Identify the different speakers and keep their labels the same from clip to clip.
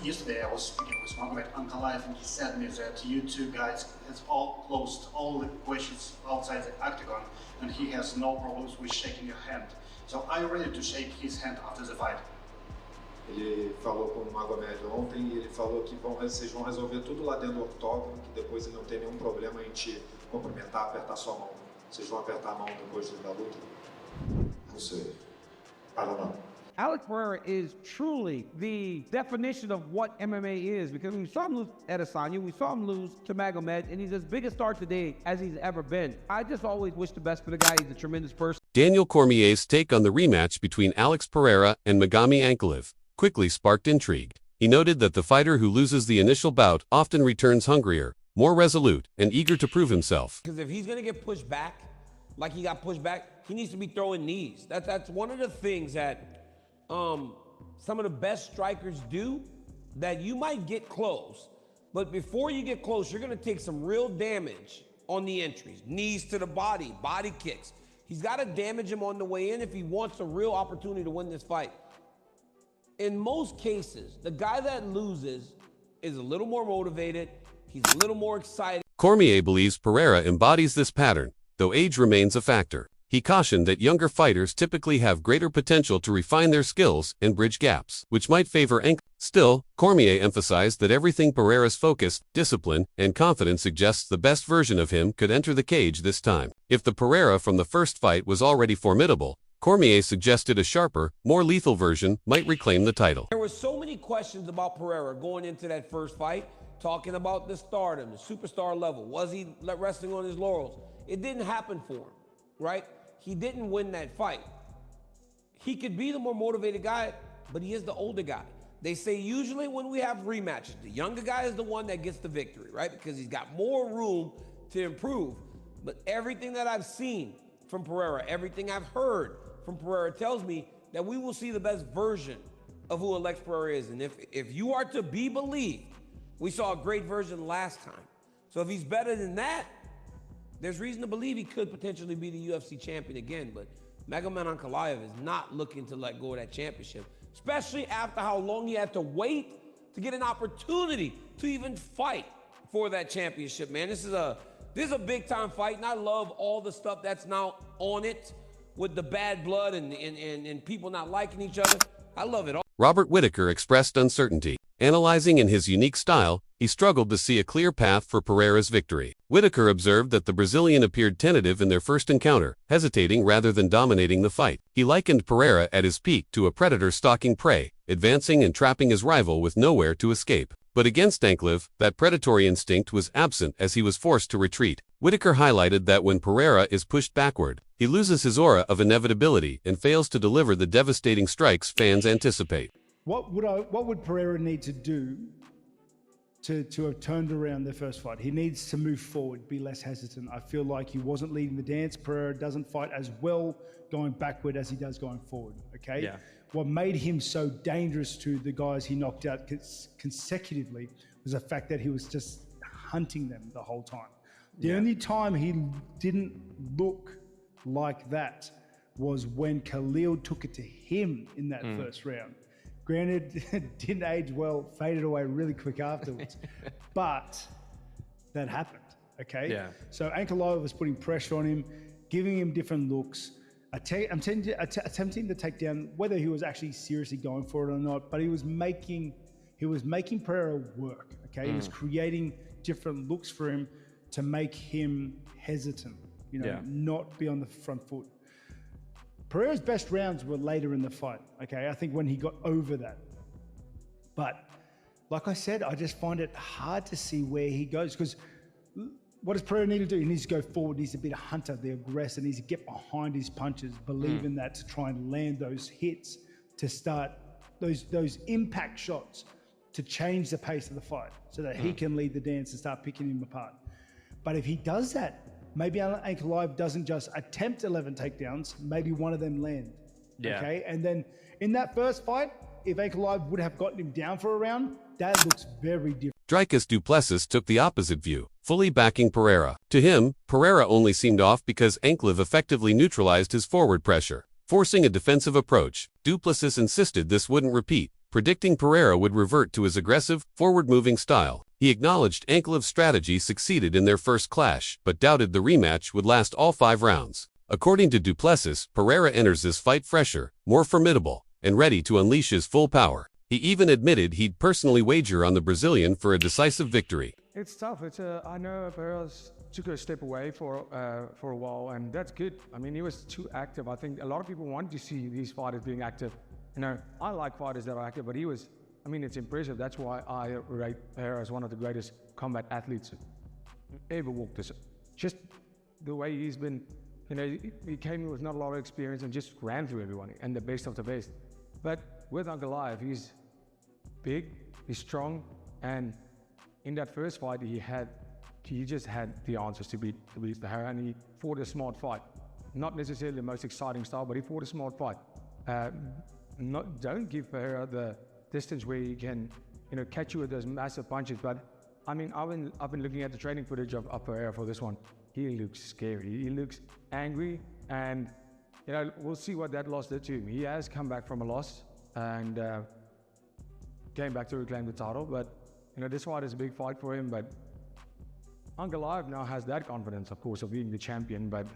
Speaker 1: yesterday I was speaking with Magomed Ankalaev, and he said me that you two guys has all closed all the questions outside the octagon, and he has no problems with shaking your hand. So are you ready to shake his hand after the fight?
Speaker 2: Ele falou com o Magomed ontem e ele falou que vocês vão resolver tudo lá dentro do octógono, que depois ele não tem nenhum problema em te cumprimentar, apertar sua mão. Vocês vão apertar a mão depois da luta? Não sei. I don't know.
Speaker 3: Alex Pereira is truly the definition of what MMA is, because we saw him lose at Adesanya, we saw him lose to Magomed, and he's as big a star today as he's ever been. I just always wish the best for the guy. He's a tremendous person.
Speaker 4: Daniel Cormier's take on the rematch between Alex Pereira and Magomed Ankalaev quickly sparked intrigue. He noted that the fighter who loses the initial bout often returns hungrier, more resolute, and eager to prove himself.
Speaker 5: Because if he's going to get pushed back, like he got pushed back, he needs to be throwing knees. That's one of the things that some of the best strikers do, that you might get close, but before you get close, you're going to take some real damage on the entries. Knees to the body, body kicks. He's got to damage him on the way in if he wants a real opportunity to win this fight. In most cases, the guy that loses is a little more motivated, he's a little more excited.
Speaker 4: Cormier believes Pereira embodies this pattern, though age remains a factor. He cautioned that younger fighters typically have greater potential to refine their skills and bridge gaps, which might favor Ankalaev. Still, Cormier emphasized that everything Pereira's focus, discipline, and confidence suggests the best version of him could enter the cage this time. If the Pereira from the first fight was already formidable, Cormier suggested a sharper, more lethal version might reclaim the title.
Speaker 5: There were so many questions about Pereira going into that first fight, talking about the stardom, the superstar level. Was he resting on his laurels? It didn't happen for him, right? He didn't win that fight. He could be the more motivated guy, but he is the older guy. They say usually when we have rematches, the younger guy is the one that gets the victory, right? Because he's got more room to improve. But everything that I've seen from Pereira, everything I've heard from Pereira tells me that we will see the best version of who Alex Pereira is. And if you are to be believed, we saw a great version last time. So if he's better than that, there's reason to believe he could potentially be the UFC champion again. But Magomed Ankalaev is not looking to let go of that championship, especially after how long he had to wait to get an opportunity to even fight for that championship, man. This is a big time fight, and I love all the stuff that's now on it with the bad blood and people not liking each other. I love it all.
Speaker 4: Robert Whittaker expressed uncertainty. Analyzing in his unique style, he struggled to see a clear path for Pereira's victory. Whittaker observed that the Brazilian appeared tentative in their first encounter, hesitating rather than dominating the fight. He likened Pereira at his peak to a predator stalking prey, advancing and trapping his rival with nowhere to escape. But against Ankalaev, that predatory instinct was absent as he was forced to retreat. Whittaker highlighted that when Pereira is pushed backward, he loses his aura of inevitability and fails to deliver the devastating strikes fans anticipate.
Speaker 6: What would Pereira need to do to have turned around their first fight? He needs to move forward, be less hesitant. I feel like he wasn't leading the dance. Pereira doesn't fight as well going backward as he does going forward, okay?
Speaker 7: Yeah.
Speaker 6: What made him so dangerous to the guys he knocked out consecutively was the fact that he was just hunting them the whole time. The only time he didn't look like that was when Khalil took it to him in that first round. Granted, it didn't age well, faded away really quick afterwards, but that happened, okay?
Speaker 7: Yeah.
Speaker 6: So Ankalaev was putting pressure on him, giving him different looks, attempting to take down, whether he was actually seriously going for it or not, but he was making Pereira work, okay? He was creating different looks for him to make him hesitant, not be on the front foot. Pereira's best rounds were later in the fight, okay? I think when he got over that. But like I said, I just find it hard to see where he goes, because what does Pereira need to do? He needs to go forward, he needs to be the hunter, the aggressor, needs to get behind his punches, believe in that, to try and land those hits, to start those impact shots, to change the pace of the fight so that he can lead the dance and start picking him apart. But if he does that, maybe Ankalaev doesn't just attempt 11 takedowns, maybe one of them land.
Speaker 7: Yeah.
Speaker 6: Okay. And then in that first fight, if Ankalaev would have gotten him down for a round, that looks very different.
Speaker 4: Dricus Du Plessis took the opposite view, fully backing Pereira. To him, Pereira only seemed off because Ankalaev effectively neutralized his forward pressure. Forcing a defensive approach, Du Plessis insisted this wouldn't repeat, predicting Pereira would revert to his aggressive, forward-moving style. He acknowledged Ankalaev's strategy succeeded in their first clash, but doubted the rematch would last all 5 rounds. According to Du Plessis, Pereira enters this fight fresher, more formidable, and ready to unleash his full power. He even admitted he'd personally wager on the Brazilian for a decisive victory.
Speaker 7: It's tough. I know Pereira's took a step away for a while, and that's good. I mean, he was too active. I think a lot of people want to see these fighters being active. You know, I like fighters that are active, but he was. I mean, it's impressive. That's why I rate Pereira as one of the greatest combat athletes ever walked this. Just the way he's been. You know, he came in with not a lot of experience and just ran through everyone, and the best of the best. But with Ankalaev, he's big, he's strong, and in that first fight he just had the answers to beat Pereira, and he fought a smart fight. Not necessarily the most exciting style, but he fought a smart fight. Don't give Pereira the distance where he can, you know, catch you with those massive punches. But I mean, I've been looking at the training footage of Pereira for this one. He looks scary. He looks angry, and you know, we'll see what that loss did to him. He has come back from a loss and came back to reclaim the title. But you know, this fight is a big fight for him. But Ankalaev now has that confidence, of course, of being the champion. But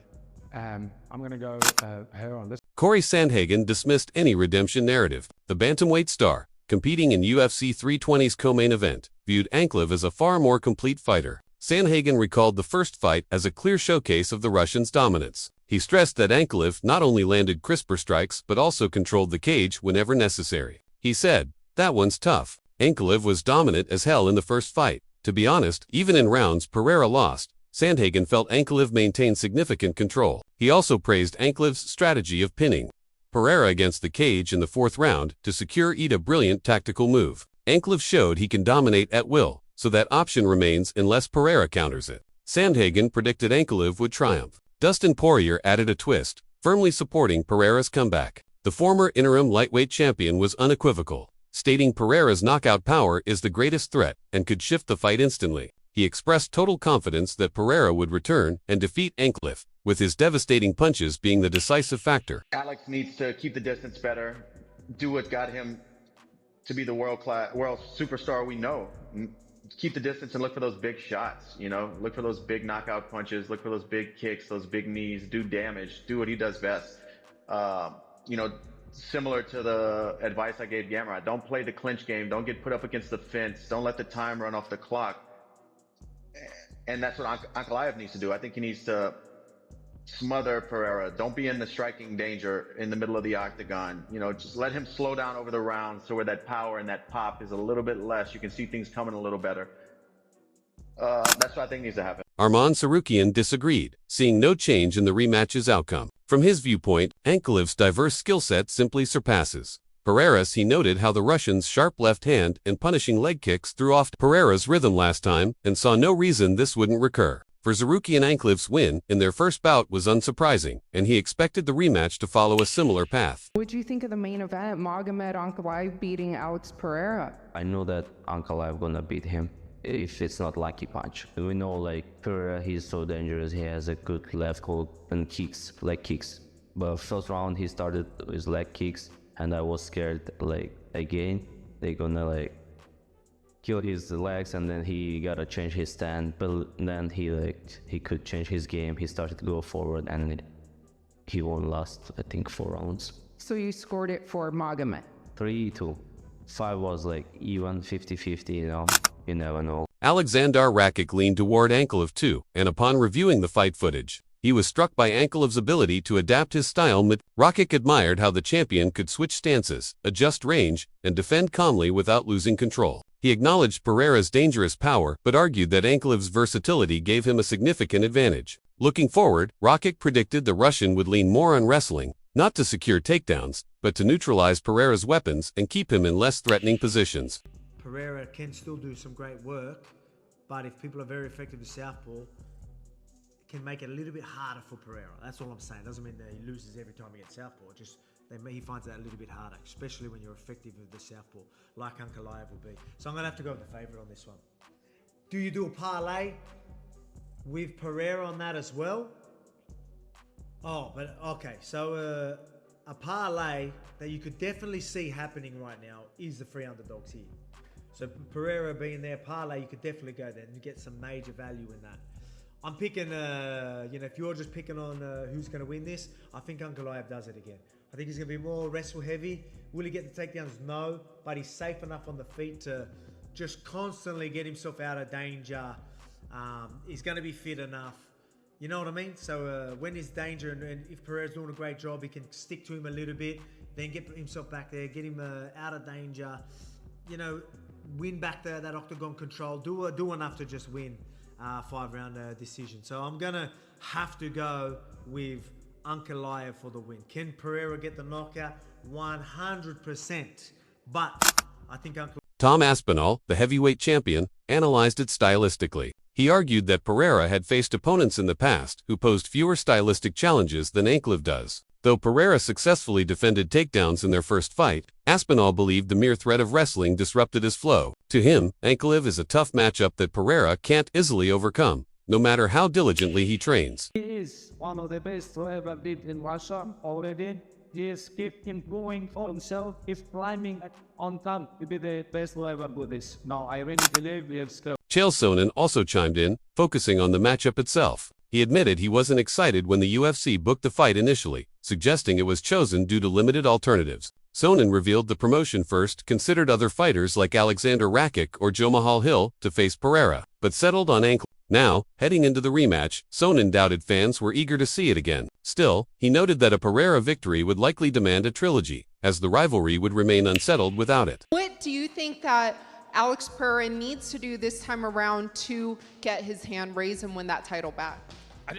Speaker 7: I'm going to go Pereira on this.
Speaker 4: Corey Sandhagen dismissed any redemption narrative. The bantamweight star, competing in UFC 320's co-main event, viewed Ankalaev as a far more complete fighter. Sandhagen recalled the first fight as a clear showcase of the Russian's dominance. He stressed that Ankalaev not only landed crisper strikes but also controlled the cage whenever necessary. He said, "That one's tough. Ankalaev was dominant as hell in the first fight. To be honest, even in rounds Pereira lost, Sandhagen felt Ankalaev maintained significant control." He also praised Ankalaev's strategy of pinning Pereira against the cage in the 4th round to secure a brilliant tactical move. Ankalaev showed he can dominate at will, so that option remains unless Pereira counters it. Sandhagen predicted Ankalaev would triumph. Dustin Poirier added a twist, firmly supporting Pereira's comeback. The former interim lightweight champion was unequivocal, stating Pereira's knockout power is the greatest threat and could shift the fight instantly. He expressed total confidence that Pereira would return and defeat Ankalaev, with his devastating punches being the decisive factor.
Speaker 8: Alex needs to keep the distance better, do what got him to be the world superstar we know. Keep the distance and look for those big shots, you know, look for those big knockout punches, look for those big kicks, those big knees, do damage, do what he does best. You know, similar to the advice I gave Gamrot, don't play the clinch game, don't get put up against the fence, don't let the time run off the clock. And that's what Ankalaev needs to do. I think he needs to smother Pereira. Don't be in the striking danger in the middle of the octagon. You know, just let him slow down over the rounds so where that power and that pop is a little bit less. You can see things coming a little better. That's what I think needs to happen.
Speaker 4: Arman Sarukian disagreed, seeing no change in the rematch's outcome. From his viewpoint, Ankalaev's diverse skill set simply surpasses Pereira's. He noted how the Russian's sharp left hand and punishing leg kicks threw off Pereira's rhythm last time and saw no reason this wouldn't recur. For Sarukian, Ankalaev's win in their first bout was unsurprising, and he expected the rematch to follow a similar path.
Speaker 9: What do you think of the main event, Magomed Ankalaev beating Alex Pereira?
Speaker 10: I know that Ankalaev gonna beat him if it's not lucky punch. We know like Pereira, he's so dangerous. He has a good left hook and kicks, leg kicks. But first round he started with leg kicks, and I was scared like again they're gonna like kill his legs, and then he gotta change his stand. But then he could change his game. He started to go forward, and he won last, I think, 4 rounds.
Speaker 9: So you scored it for Magomed?
Speaker 10: 3-2. 5 was like even 50-50, you know. You never know.
Speaker 4: Alexander Rakic leaned toward Ankalaev too, and upon reviewing the fight footage, he was struck by Ankalaev's ability to adapt his style. Rakic admired how the champion could switch stances, adjust range, and defend calmly without losing control. He acknowledged Pereira's dangerous power, but argued that Ankalaev's versatility gave him a significant advantage. Looking forward, Rakic predicted the Russian would lean more on wrestling, not to secure takedowns, but to neutralize Pereira's weapons and keep him in less threatening positions.
Speaker 11: Pereira can still do some great work, but if people are very effective with southpaw, it can make it a little bit harder for Pereira. That's all I'm saying. Doesn't mean that he loses every time he gets southpaw. Just he finds that a little bit harder, especially when you're effective with the southpaw, like Ankalaev will be. So I'm going to have to go with the favourite on this one. Do you do a parlay with Pereira on that as well? Oh, but okay. So a parlay that you could definitely see happening right now is the 3 underdogs here. So Pereira being there, parlay, you could definitely go there and get some major value in that. I'm picking, if you're just picking on who's going to win this, I think Ankalaev does it again. I think he's going to be more wrestle heavy. Will he get the takedowns? No, but he's safe enough on the feet to just constantly get himself out of danger. He's going to be fit enough. You know what I mean? So when there's danger and if Pereira's doing a great job, he can stick to him a little bit, then get himself back there, get him out of danger, win back that octagon control, do enough to just win 5-round decision. So I'm going to have to go with Ankalaev for the win. Can Pereira get the knockout? 100%. But I think
Speaker 4: Tom Aspinall, the heavyweight champion, analyzed it stylistically. He argued that Pereira had faced opponents in the past who posed fewer stylistic challenges than Ankalaev does. Though Pereira successfully defended takedowns in their first fight, Aspinall believed the mere threat of wrestling disrupted his flow. To him, Ankalaev is a tough matchup that Pereira can't easily overcome, no matter how diligently he trains.
Speaker 3: He is one of the best to ever did in Russia already. Just keep him going for himself. He's climbing on top to be the best to ever do this. No, I really believe we have scope.
Speaker 4: Chael Sonnen also chimed in, focusing on the matchup itself. He admitted he wasn't excited when the UFC booked the fight initially, suggesting it was chosen due to limited alternatives. Sonnen revealed the promotion first considered other fighters like Alexander Rakic or Jamahal Hill to face Pereira, but settled on Ankalaev. Now, heading into the rematch, Sonnen doubted fans were eager to see it again. Still, he noted that a Pereira victory would likely demand a trilogy, as the rivalry would remain unsettled without it.
Speaker 9: What do you think that Alex Pereira needs to do this time around to get his hand raised and win that title back?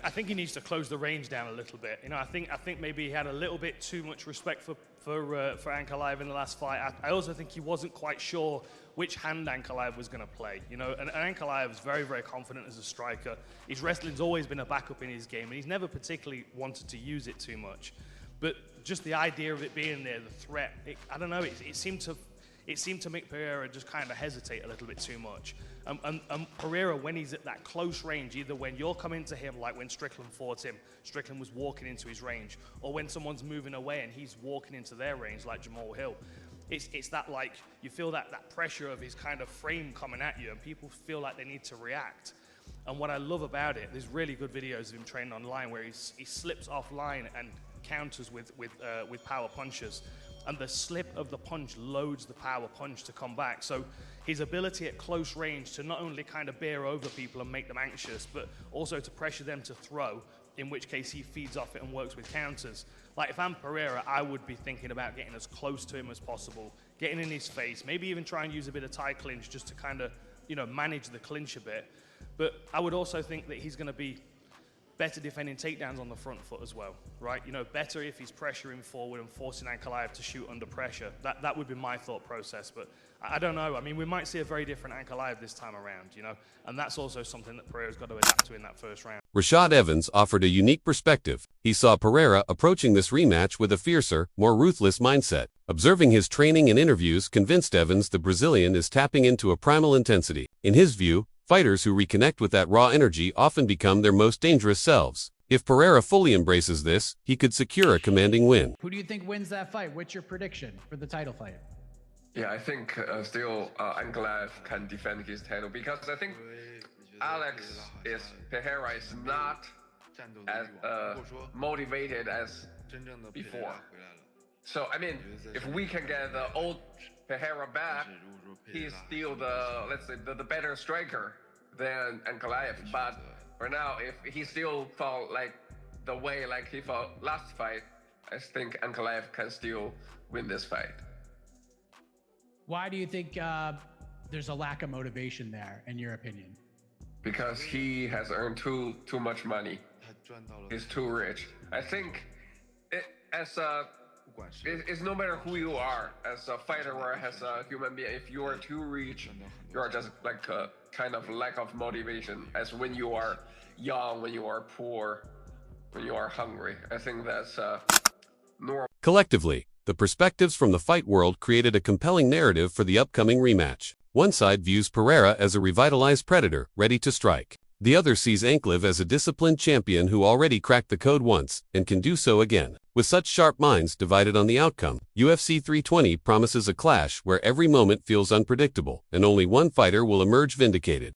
Speaker 12: I think he needs to close the range down a little bit. I think maybe he had a little bit too much respect for Ankalaev in the last fight. I also think he wasn't quite sure which hand Ankalaev was going to play. And Ankalaev is very, very confident as a striker. His wrestling's always been a backup in his game, and he's never particularly wanted to use it too much. But just the idea of it being there, the threat, I don't know, it seemed to make Pereira just kind of hesitate a little bit too much. And Pereira, when he's at that close range, either when you're coming to him, like when Strickland fought him, Strickland was walking into his range, or when someone's moving away and he's walking into their range, like Jamahal Hill, it's that, like, you feel that pressure of his kind of frame coming at you, and people feel like they need to react. And what I love about it, there's really good videos of him training online where he slips offline and counters with power punches. And the slip of the punch loads the power punch to come back. So his ability at close range to not only kind of bear over people and make them anxious, but also to pressure them to throw, in which case he feeds off it and works with counters. Like, if I'm Pereira, I would be thinking about getting as close to him as possible, getting in his face, maybe even try and use a bit of tie clinch just to kind of, manage the clinch a bit. But I would also think that he's going to be better defending takedowns on the front foot as well, right? Better if he's pressuring forward and forcing Ankalaev to shoot under pressure. That would be my thought process, but I don't know. I mean, we might see a very different Ankalaev this time around, and that's also something that Pereira's got to adapt to in that first round.
Speaker 4: Rashad Evans offered a unique perspective. He saw Pereira approaching this rematch with a fiercer, more ruthless mindset. Observing his training and interviews convinced Evans the Brazilian is tapping into a primal intensity. In his view, fighters who reconnect with that raw energy often become their most dangerous selves. If Pereira fully embraces this, he could secure a commanding win.
Speaker 13: Who do you think wins that fight? What's your prediction for the title fight?
Speaker 14: Yeah, I think still Ankalaev can defend his title, because I think Pereira is not as motivated as before. So, I mean, if we can get the old Pereira back, he's still the better striker than Ankalaev. But for now, if he still fought like the way like he fought last fight, I think Ankalaev can still win this fight.
Speaker 13: Why do you think there's a lack of motivation there, in your opinion?
Speaker 14: Because he has earned too much money. He's too rich. I think it's no matter who you are, as a fighter or as a human being, if you are too rich, you are just like a kind of lack of motivation, as when you are young, when you are poor, when you are hungry. I think that's normal.
Speaker 4: Collectively, the perspectives from the fight world created a compelling narrative for the upcoming rematch. One side views Pereira as a revitalized predator, ready to strike. The other sees Ankalaev as a disciplined champion who already cracked the code once and can do so again. With such sharp minds divided on the outcome, UFC 320 promises a clash where every moment feels unpredictable and only one fighter will emerge vindicated.